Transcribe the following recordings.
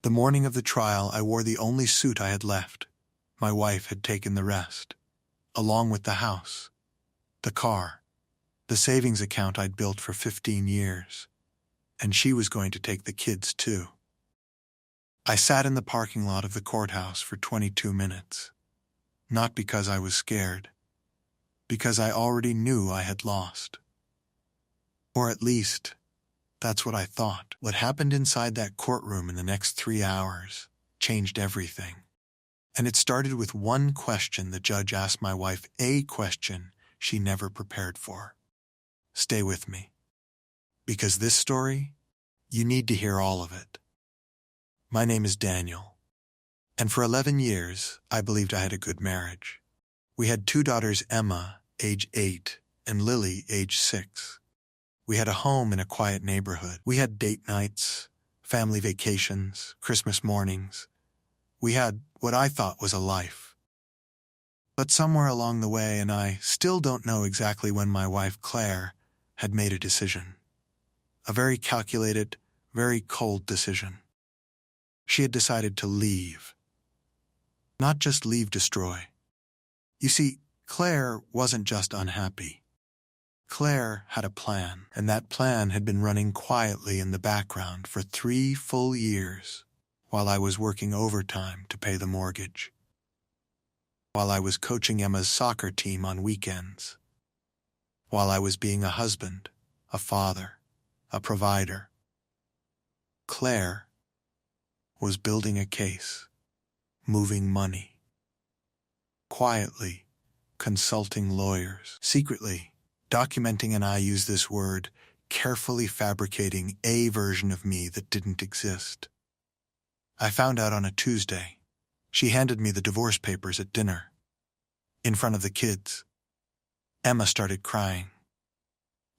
The morning of the trial, I wore the only suit I had left. My wife had taken the rest, along with the house, the car, the savings account I'd built for 15 years, and she was going to take the kids too. I sat in the parking lot of the courthouse for 22 minutes, not because I was scared, because I already knew I had lost. Or at least, that's what I thought. What happened inside that courtroom in the next 3 hours changed everything. And it started with one question the judge asked my wife, a question she never prepared for. Stay with me. Because this story, you need to hear all of it. My name is Daniel, and for 11 years, I believed I had a good marriage. We had 2 daughters, Emma, age 8, and Lily, age 6. We had a home in a quiet neighborhood. We had date nights, family vacations, Christmas mornings. We had what I thought was a life. But somewhere along the way, and I still don't know exactly when, my wife, Claire, had made a decision. A very calculated, very cold decision. She had decided to leave. Not just leave, destroy. You see, Claire wasn't just unhappy. Claire had a plan, and that plan had been running quietly in the background for 3 full years, while I was working overtime to pay the mortgage, while I was coaching Emma's soccer team on weekends, while I was being a husband, a father, a provider. Claire was building a case, moving money, quietly consulting lawyers, secretly documenting, and I use this word, carefully fabricating a version of me that didn't exist. I found out on a Tuesday. She handed me the divorce papers at dinner, in front of the kids. Emma started crying.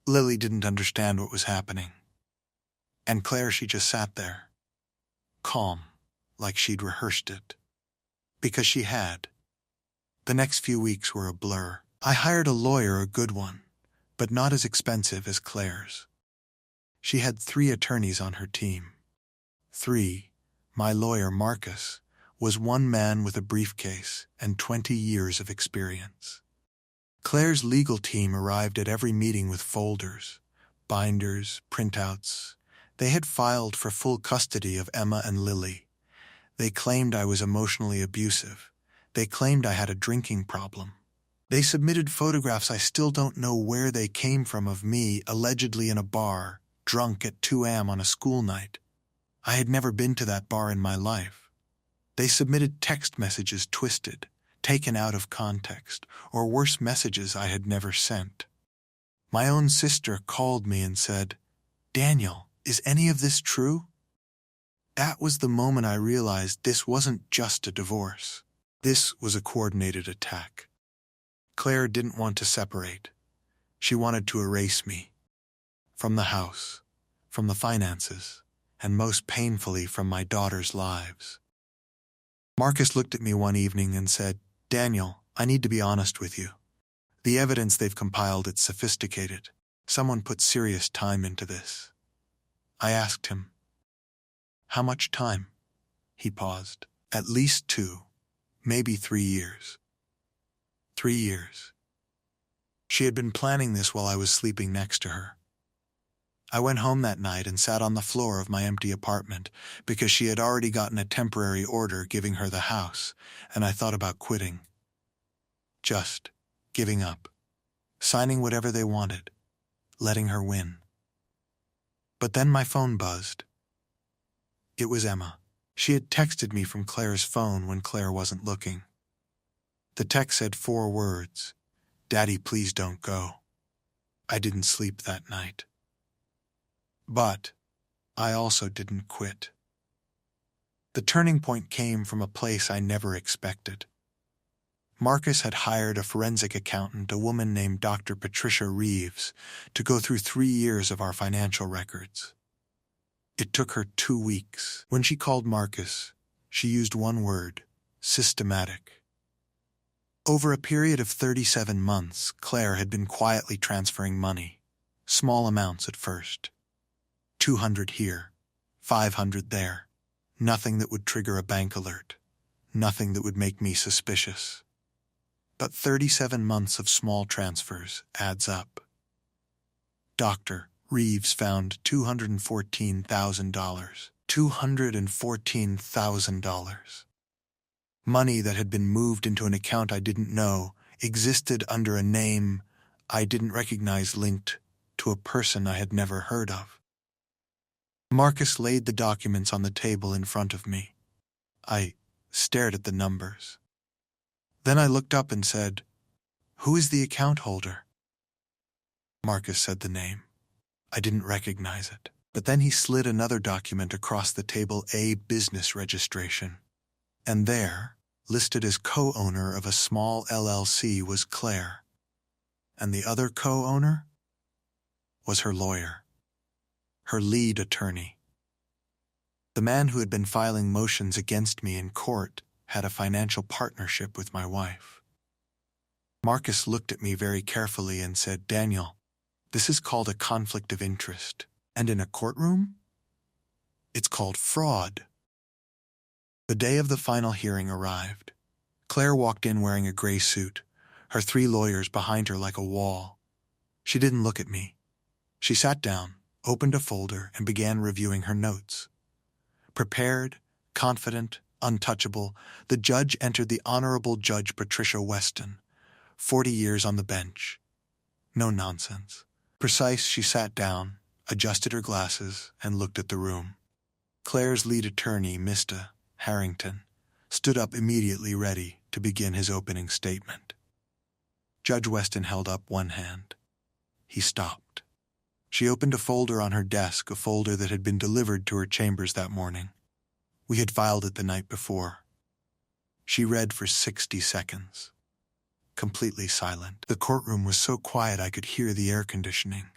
Lily didn't understand what was happening. And Claire, she just sat there, calm, like she'd rehearsed it. Because she had. The next few weeks were a blur. I hired a lawyer, a good one, but not as expensive as Claire's. She had 3 attorneys on her team. 3. My lawyer, Marcus, was one man with a briefcase and 20 years of experience. Claire's legal team arrived at every meeting with folders, binders, printouts. They had filed for full custody of Emma and Lily. They claimed I was emotionally abusive. They claimed I had a drinking problem. They submitted photographs I still don't know where they came from of me allegedly in a bar, drunk at 2 a.m. on a school night. I had never been to that bar in my life. They submitted text messages twisted, taken out of context, or worse, messages I had never sent. My own sister called me and said, "Daniel, is any of this true?" That was the moment I realized this wasn't just a divorce. This was a coordinated attack. Claire didn't want to separate. She wanted to erase me. From the house, from the finances, and most painfully from my daughters' lives. Marcus looked at me one evening and said, "Daniel, I need to be honest with you. The evidence they've compiled, it's sophisticated. Someone put serious time into this." I asked him, "How much time?" He paused. "At least 2, maybe 3 years. 3 years. She had been planning this while I was sleeping next to her. I went home that night and sat on the floor of my empty apartment because she had already gotten a temporary order giving her the house, and I thought about quitting. Just giving up, signing whatever they wanted, letting her win. But then my phone buzzed. It was Emma. She had texted me from Claire's phone when Claire wasn't looking. The text said 4 words, "Daddy, please don't go." I didn't sleep that night. But I also didn't quit. The turning point came from a place I never expected. Marcus had hired a forensic accountant, a woman named Dr. Patricia Reeves, to go through 3 years of our financial records. It took her 2 weeks. When she called Marcus, she used one word, systematic. Over a period of 37 months, Claire had been quietly transferring money, small amounts at first. 200 here, 500 there, Nothing that would trigger a bank alert. Nothing that would make me suspicious. But 37 months of small transfers adds up. Dr. Reeves found $214,000. $214,000. Money that had been moved into an account I didn't know existed under a name I didn't recognize linked to a person I had never heard of. Marcus laid the documents on the table in front of me. I stared at the numbers. Then I looked up and said, "Who is the account holder?" Marcus said the name. I didn't recognize it. But then he slid another document across the table, a business registration. And there, listed as co-owner of a small LLC, was Claire. And the other co-owner was her lawyer, her lead attorney. The man who had been filing motions against me in court had a financial partnership with my wife. Marcus looked at me very carefully and said, "Daniel, this is called a conflict of interest. And in a courtroom, it's called fraud." The day of the final hearing arrived. Claire walked in wearing a gray suit, her 3 lawyers behind her like a wall. She didn't look at me. She sat down, opened a folder, and began reviewing her notes. Prepared, confident, untouchable, the judge entered the Honorable Judge Patricia Weston, 40 years on the bench. No nonsense. Precise, she sat down, adjusted her glasses, and looked at the room. Claire's lead attorney, Mr. Harrington, stood up immediately ready to begin his opening statement. Judge Weston held up one hand. He stopped. She opened a folder on her desk, a folder that had been delivered to her chambers that morning. We had filed it the night before. She read for 60 seconds. Completely silent. The courtroom was so quiet I could hear the air conditioning.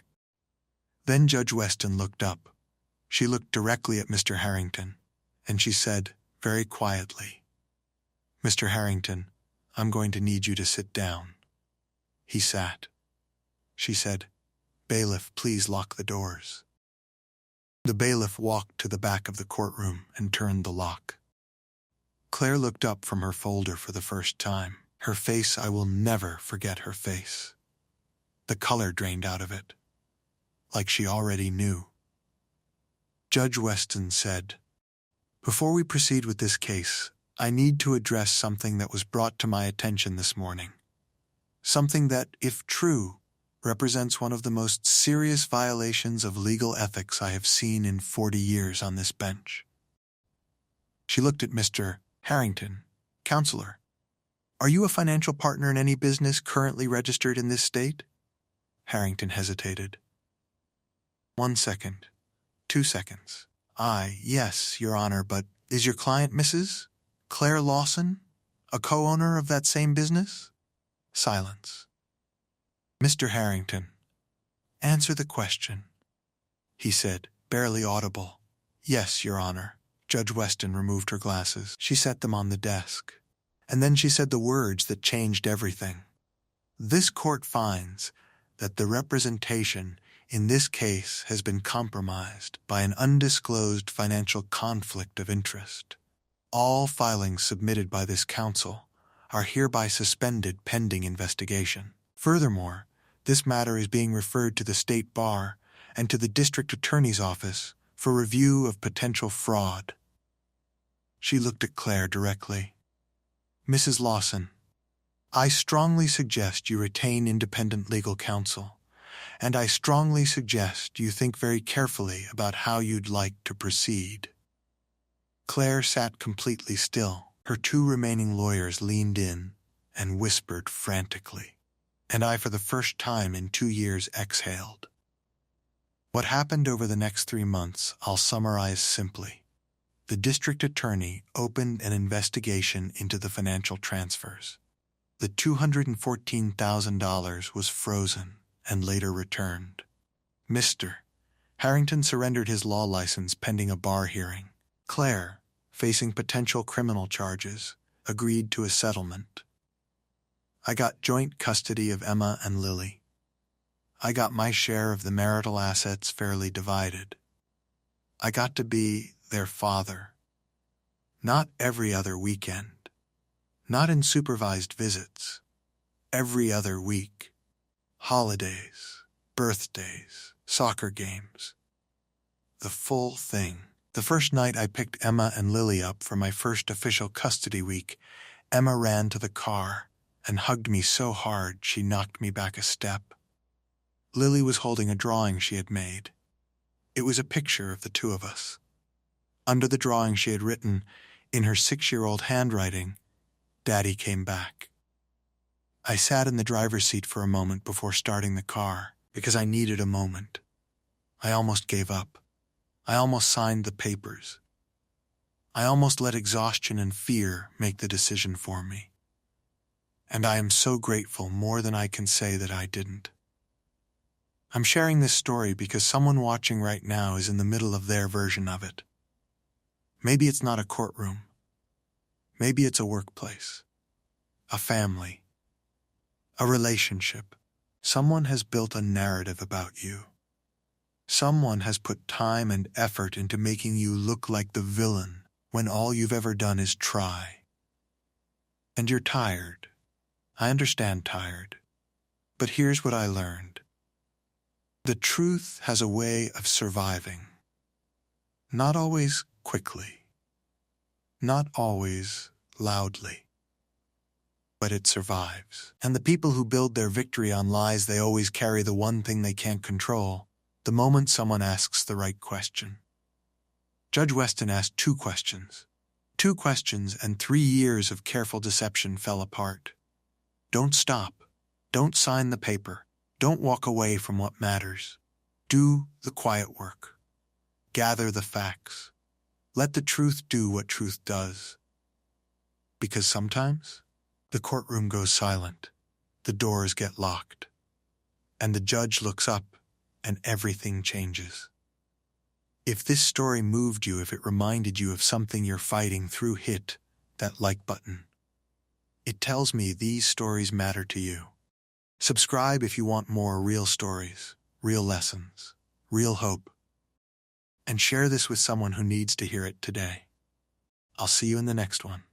Then Judge Weston looked up. She looked directly at Mr. Harrington, and she said, very quietly, "Mr. Harrington, I'm going to need you to sit down." He sat. She said, "Bailiff, please lock the doors." The bailiff walked to the back of the courtroom and turned the lock. Claire looked up from her folder for the first time. Her face, I will never forget her face. The color drained out of it, like she already knew. Judge Weston said, "Before we proceed with this case, I need to address something that was brought to my attention this morning. Something that, if true, represents one of the most serious violations of legal ethics I have seen in 40 years on this bench." She looked at Mr. Harrington. "Counselor, are you a financial partner in any business currently registered in this state?" Harrington hesitated. 1 second. 2 seconds. Yes, Your Honor, but is your client Mrs. Claire Lawson, a co-owner of that same business? Silence. "Mr. Harrington, answer the question," he said, barely audible. "Yes, Your Honor." Judge Weston removed her glasses. She set them on the desk. And then she said the words that changed everything. "This court finds that the representation in this case has been compromised by an undisclosed financial conflict of interest. All filings submitted by this counsel are hereby suspended pending investigation. Furthermore, this matter is being referred to the State Bar and to the District Attorney's Office for review of potential fraud." She looked at Claire directly. "Mrs. Lawson, I strongly suggest you retain independent legal counsel, and I strongly suggest you think very carefully about how you'd like to proceed." Claire sat completely still. Her 2 remaining lawyers leaned in and whispered frantically, and I, for the first time in 2 years, exhaled. What happened over the next 3 months I'll summarize simply. The district attorney opened an investigation into the financial transfers. The $214,000 was frozen and later returned. Mr. Harrington surrendered his law license pending a bar hearing. Claire, facing potential criminal charges, agreed to a settlement. I got joint custody of Emma and Lily. I got my share of the marital assets fairly divided. I got to be their father, Not every other weekend. Not in supervised visits. Every other week. Holidays, birthdays, soccer games. The full thing. The first night I picked Emma and Lily up for my first official custody week, Emma ran to the car and hugged me so hard she knocked me back a step. Lily was holding a drawing she had made. It was a picture of the two of us. Under the drawing she had written, in her 6-year-old handwriting, "Daddy came back." I sat in the driver's seat for a moment before starting the car because I needed a moment. I almost gave up. I almost signed the papers. I almost let exhaustion and fear make the decision for me. And I am so grateful, more than I can say, that I didn't. I'm sharing this story because someone watching right now is in the middle of their version of it. Maybe it's not a courtroom. Maybe it's a workplace, a family, a relationship. Someone has built a narrative about you. Someone has put time and effort into making you look like the villain when all you've ever done is try. And you're tired. I understand tired. But here's what I learned. The truth has a way of surviving. Not always quickly. Not always loudly. But it survives. And the people who build their victory on lies, they always carry the one thing they can't control. The moment someone asks the right question. Judge Weston asked 2 questions. 2 questions, and 3 years of careful deception fell apart. Don't stop. Don't sign the paper. Don't walk away from what matters. Do the quiet work. Gather the facts. Let the truth do what truth does. Because sometimes the courtroom goes silent. The doors get locked. And the judge looks up and everything changes. If this story moved you, if it reminded you of something you're fighting through, hit that like button. It tells me these stories matter to you. Subscribe if you want more real stories, real lessons, real hope. And share this with someone who needs to hear it today. I'll see you in the next one.